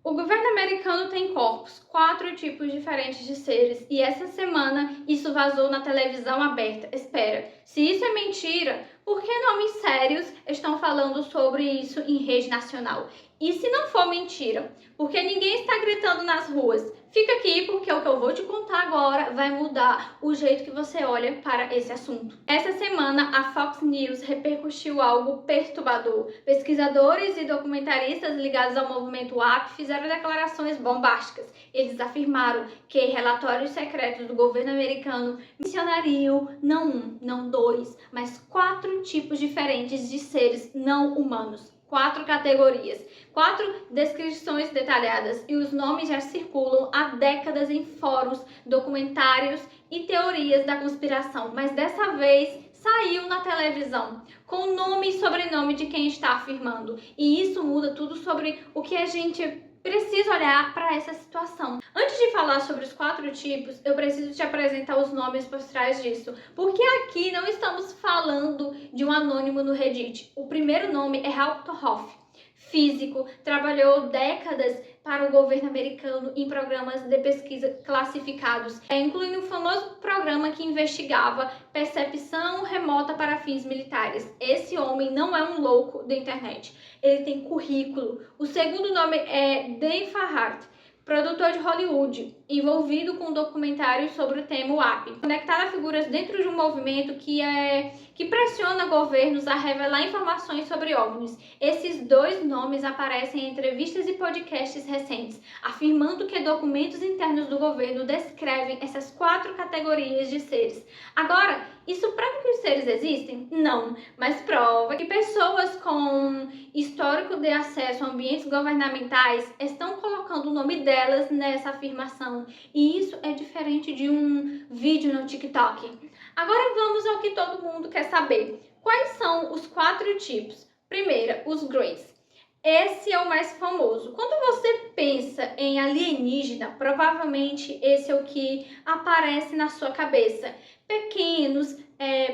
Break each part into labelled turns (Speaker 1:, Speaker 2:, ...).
Speaker 1: O governo americano tem corpos, 4 tipos diferentes de seres, e essa semana isso vazou na televisão aberta. Espera, se isso é mentira, por que nomes sérios estão falando sobre isso em rede nacional? E se não for mentira, porque ninguém está gritando nas ruas? Fica aqui porque o que eu vou te contar agora vai mudar o jeito que você olha para esse assunto. Essa semana, a Fox News repercutiu algo perturbador. Pesquisadores e documentaristas ligados ao movimento WAP fizeram declarações bombásticas. Eles afirmaram que relatórios secretos do governo americano mencionariam não um, não dois, mas 4 tipos diferentes de seres não humanos. 4 categorias, 4 descrições detalhadas, e os nomes já circulam há décadas em fóruns, documentários e teorias da conspiração, mas dessa vez saiu na televisão, com nome e sobrenome de quem está afirmando. E isso muda tudo sobre o que a gente precisa olhar para essa situação. Antes de falar sobre os 4 tipos, eu preciso te apresentar os nomes por trás disso, porque aqui não estamos falando de um anônimo no Reddit. O primeiro nome é Hal Hoff, físico, trabalhou décadas para o governo americano em programas de pesquisa classificados, incluindo um famoso programa que investigava percepção remota para fins militares. Esse homem não é um louco da internet, ele tem currículo. O segundo nome é Dan Farhat, produtor de Hollywood, envolvido com documentários sobre o tema WAP, conectar a figuras dentro de um movimento que pressiona governos a revelar informações sobre OVNIs. Esses 2 nomes aparecem em entrevistas e podcasts recentes, afirmando que documentos internos do governo descrevem essas 4 categorias de seres. Agora, isso prova que os seres existem? Não, mas prova que pessoas com histórico de acesso a ambientes governamentais estão colocando o nome delas nessa afirmação. E isso é diferente de um vídeo no TikTok. Agora vamos ao que todo mundo quer saber. Quais são os 4 tipos? Primeiro, os Greys. Esse é o mais famoso. Quando você pensa em alienígena, provavelmente esse é o que aparece na sua cabeça. Pequenos,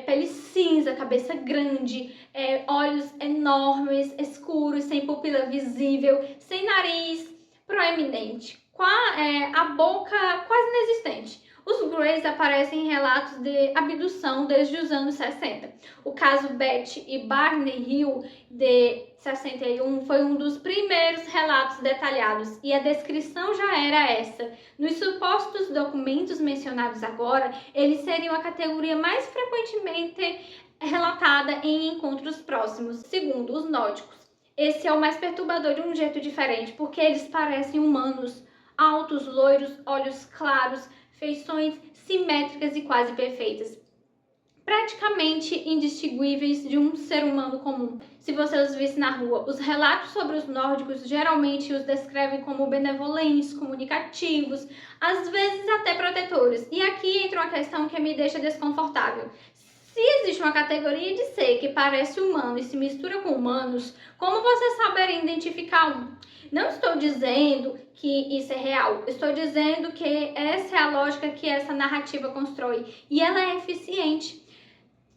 Speaker 1: pele cinza, cabeça grande, olhos enormes, escuros, sem pupila visível, sem nariz proeminente, a boca quase inexistente. Os Greys aparecem em relatos de abdução desde os anos 60. O caso Betty e Barney Hill, de 61, foi um dos primeiros relatos detalhados, e a descrição já era essa. Nos supostos documentos mencionados agora, eles seriam a categoria mais frequentemente relatada em encontros próximos. Segundo, os nórdicos. Esse é o mais perturbador de um jeito diferente, porque eles parecem humanos, altos, loiros, olhos claros, feições simétricas e quase perfeitas, praticamente indistinguíveis de um ser humano comum, se você os visse na rua. Os relatos sobre os nórdicos geralmente os descrevem como benevolentes, comunicativos, às vezes até protetores. E aqui entra uma questão que me deixa desconfortável. Se existe uma categoria de ser que parece humano e se mistura com humanos, como você saberia identificar um? Não estou dizendo que isso é real, estou dizendo que essa é a lógica que essa narrativa constrói, e ela é eficiente.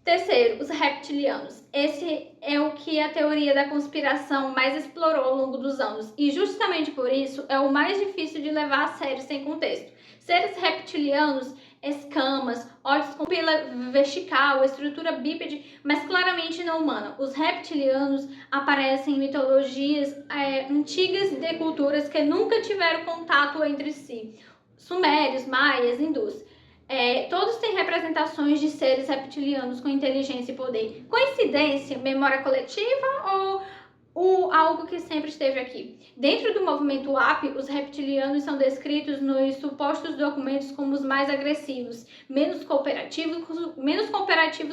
Speaker 1: Terceiro, os reptilianos. Esse é o que a teoria da conspiração mais explorou ao longo dos anos, e justamente por isso é o mais difícil de levar a sério sem contexto. Seres reptilianos, escamas, olhos com pupila vertical, estrutura bípede, mas claramente não humana. Os reptilianos aparecem em mitologias antigas de culturas que nunca tiveram contato entre si. Sumérios, maias, hindus. Todos têm representações de seres reptilianos com inteligência e poder. Coincidência, memória coletiva ou algo que sempre esteve aqui? Dentro do movimento WAP, os reptilianos são descritos nos supostos documentos como os mais agressivos, menos cooperativos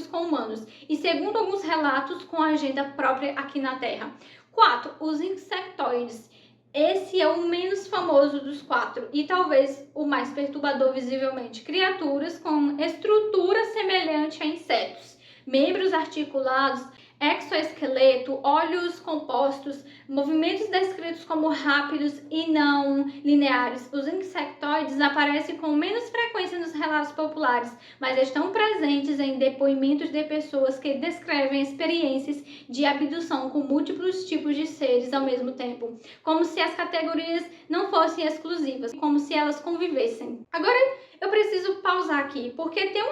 Speaker 1: com humanos, e segundo alguns relatos, com agenda própria aqui na Terra. 4. Os insectoides. Esse é o menos famoso dos 4 e talvez o mais perturbador visivelmente. Criaturas com estrutura semelhante a insetos, membros articulados, exoesqueleto, olhos compostos, movimentos descritos como rápidos e não lineares. Os insectoides aparecem com menos frequência nos relatos populares, mas estão presentes em depoimentos de pessoas que descrevem experiências de abdução com múltiplos tipos de seres ao mesmo tempo, como se as categorias não fossem exclusivas, como se elas convivessem. Agora eu preciso pausar aqui, porque tem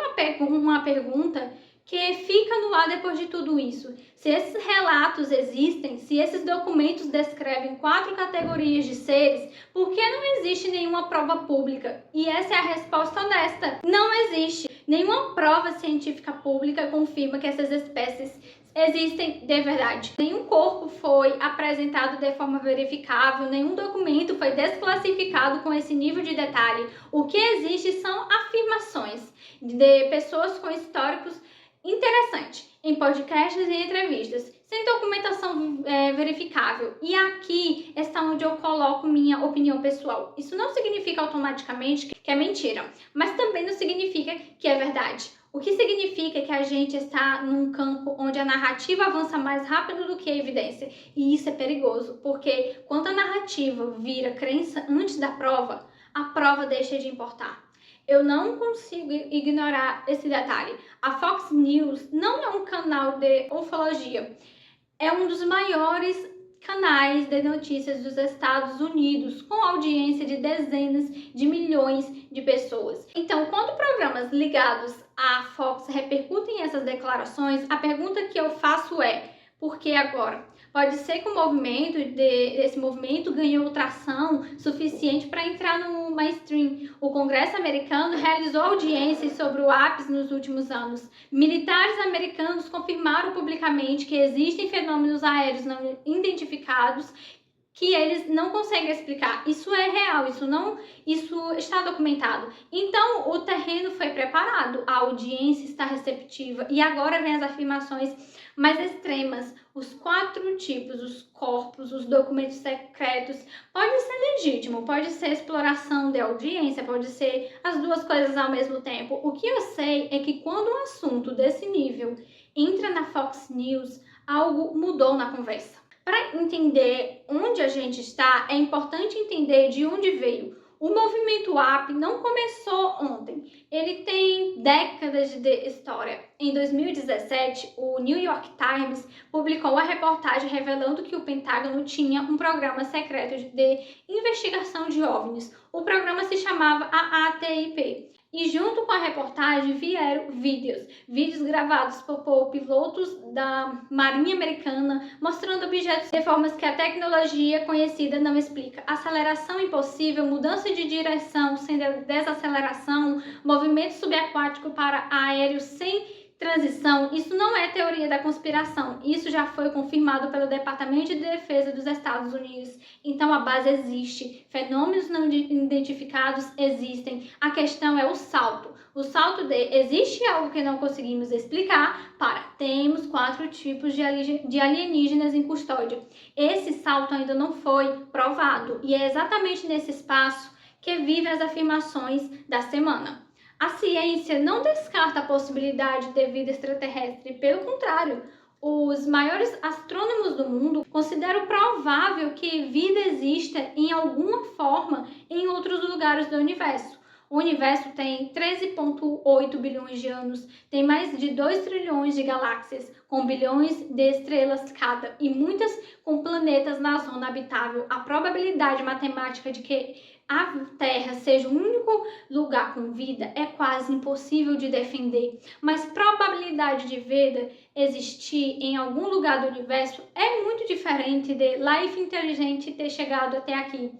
Speaker 1: uma pergunta que fica no ar depois de tudo isso. Se esses relatos existem, se esses documentos descrevem 4 categorias de seres, por que não existe nenhuma prova pública? E essa é a resposta honesta. Não existe. Nenhuma prova científica pública confirma que essas espécies existem de verdade. Nenhum corpo foi apresentado de forma verificável, nenhum documento foi desclassificado com esse nível de detalhe. O que existe são afirmações de pessoas com históricos interessantes em podcasts e entrevistas, sem documentação verificável. E aqui está onde eu coloco minha opinião pessoal. Isso não significa automaticamente que é mentira, mas também não significa que é verdade. O que significa que a gente está num campo onde a narrativa avança mais rápido do que a evidência. E isso é perigoso, porque quando a narrativa vira crença antes da prova, a prova deixa de importar. Eu não consigo ignorar esse detalhe. A Fox News não é um canal de ufologia. É um dos maiores canais de notícias dos Estados Unidos, com audiência de dezenas de milhões de pessoas. Então, quando programas ligados à Fox repercutem essas declarações, a pergunta que eu faço é: por que agora? Pode ser que esse movimento ganhou tração suficiente para entrar no mainstream. O Congresso americano realizou audiências sobre o APS nos últimos anos. Militares americanos confirmaram publicamente que existem fenômenos aéreos não identificados que eles não conseguem explicar. Isso é real, isso está documentado. Então, o terreno foi preparado, a audiência está receptiva e agora vem as afirmações mais extremas. Os 4 tipos, os corpos, os documentos secretos, pode ser legítimo, pode ser exploração de audiência, pode ser as duas coisas ao mesmo tempo. O que eu sei é que quando um assunto desse nível entra na Fox News, algo mudou na conversa. Para entender onde a gente está, é importante entender de onde veio. O movimento AP não começou ontem, ele tem décadas de história. Em 2017, o New York Times publicou uma reportagem revelando que o Pentágono tinha um programa secreto de investigação de OVNIs. O programa se chamava AATIP. E junto com a reportagem vieram vídeos gravados por pilotos da Marinha Americana, mostrando objetos de formas que a tecnologia conhecida não explica. Aceleração impossível, mudança de direção sem desaceleração, movimento subaquático para aéreo sem transição. Isso não é teoria da conspiração, isso já foi confirmado pelo Departamento de Defesa dos Estados Unidos. Então a base existe, fenômenos não identificados existem, a questão é o salto de existe algo que não conseguimos explicar para temos 4 tipos de alienígenas em custódia. Esse salto ainda não foi provado e é exatamente nesse espaço que vivem as afirmações da semana. A ciência não descarta a possibilidade de vida extraterrestre, pelo contrário, os maiores astrônomos do mundo consideram provável que vida exista em alguma forma em outros lugares do universo. O universo tem 13,8 bilhões de anos, tem mais de 2 trilhões de galáxias, com bilhões de estrelas cada, e muitas com planetas na zona habitável. A probabilidade matemática de que a Terra seja o único lugar com vida é quase impossível de defender, mas probabilidade de vida existir em algum lugar do universo é muito diferente de life inteligente ter chegado até aqui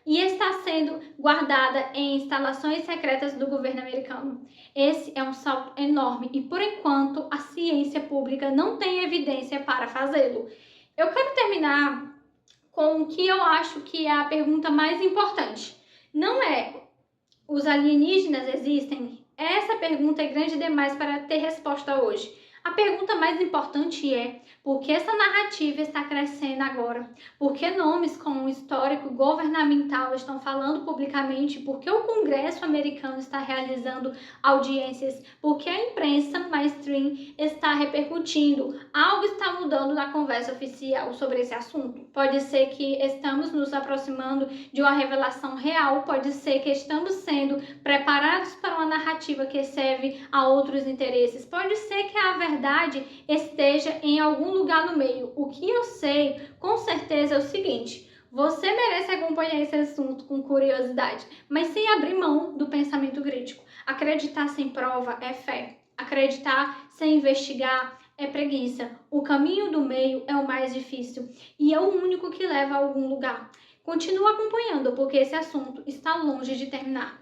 Speaker 1: e está sendo guardada em instalações secretas do governo americano. Esse é um salto enorme e, por enquanto, a ciência pública não tem evidência para fazê-lo. Eu quero terminar com o que eu acho que é a pergunta mais importante. Não é os alienígenas existem? Essa pergunta é grande demais para ter resposta hoje. A pergunta mais importante é: por que essa narrativa está crescendo agora? Por que nomes com um histórico governamental estão falando publicamente? Por que o Congresso americano está realizando audiências? Por que a imprensa mainstream está repercutindo? Algo está mudando na conversa oficial sobre esse assunto. Pode ser que estamos nos aproximando de uma revelação real, pode ser que estamos sendo preparados para uma narrativa que serve a outros interesses. Pode ser que a verdade esteja em algum lugar no meio. O que eu sei com certeza é o seguinte: você merece acompanhar esse assunto com curiosidade, mas sem abrir mão do pensamento crítico. Acreditar sem prova é fé. Acreditar sem investigar é preguiça. O caminho do meio é o mais difícil e é o único que leva a algum lugar. Continua acompanhando, porque esse assunto está longe de terminar.